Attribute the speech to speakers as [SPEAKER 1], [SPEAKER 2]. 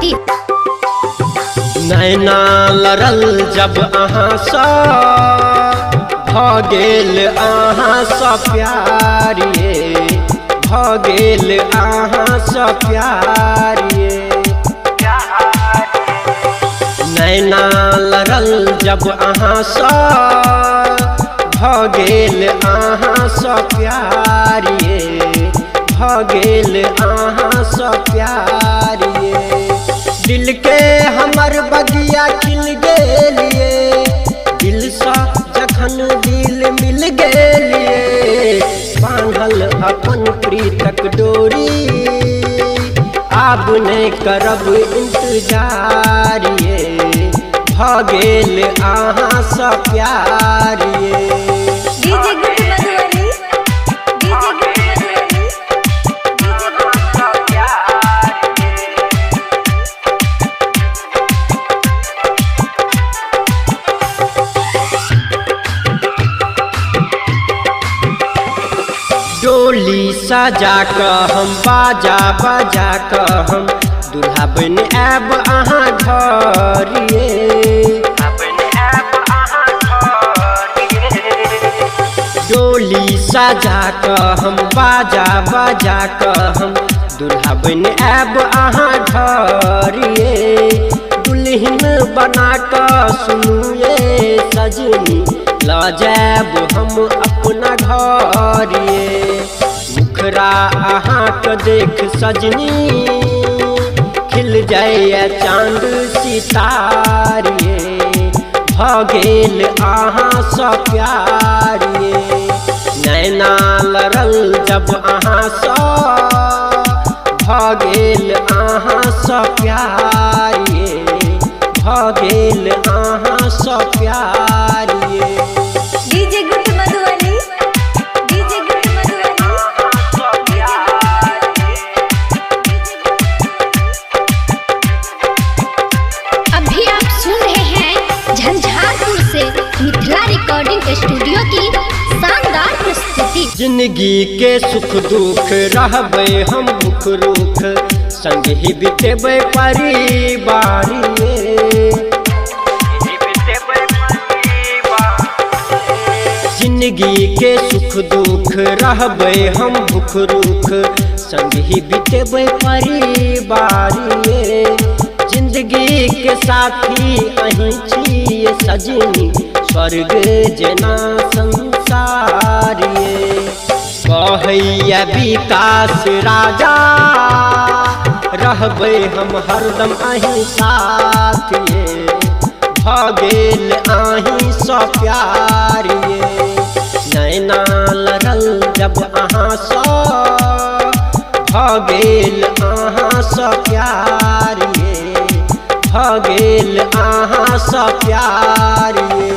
[SPEAKER 1] प्रस्तुति।
[SPEAKER 2] नैना लड़ल जब अहाँ सा भ गेल अहाँ सा प्यारिये, भ गेल अहाँ सा प्यारिये। नैना लड़ल जब अहाँ सा भ गेल अहाँ सा प्यारिये, भ गेल अहाँ सा प्यारिये। दिल के हमर बगिया खिल गेलिए, दिल सा जखन दिल मिल गेलिए। बांधल अपन प्रीतक डोरी, आब नहीं करब इंतजार ये, भ गेल अहाँ सा प्यारिये। डोली सजा कर हम बाजा बजा कर हम दूल्हा बन आब अहाँ घर ये। डोली सजा कर हम बाजा बजा कर हम दूल्हा बन आब अहाँ घर ये। दुल्हन बना कर सुनू ये सजनी, ला जाब हम अपना घर ये। मुखरा अहाँ के देख सजनी, खिल जाए चांद सितारे। भ गेल अहाँ सा प्यारिये। नैना लड़ल जब अहाँ सा भ गेल अहाँ सा प्यारिये, भ गेल अहाँ सा प्यारिये।
[SPEAKER 1] मिथिला रिकॉर्डिंग स्टूडियो की शानदार प्रस्तुति।
[SPEAKER 2] जिंदगी के सुख दुख रहबे हम भूख रूख, संग ही बितेबे परिवार ये। जिंदगी के सुख दुख रहबे हम भूख रूख, संग ही बितेबे परिवार ये। जिंदगी के साथी अहीं छिए सजनी, स्वर्ग जेना संसार ये। कहैया विकास राजा, रहबै हम हरदम अहीं साथ ये। भ गेल अहीं सा प्यार ये। नैना लड़ल जब अहाँ सा भ गेल अहाँ सा प्यार ये, भ गेल अहाँ सा प्यारिये।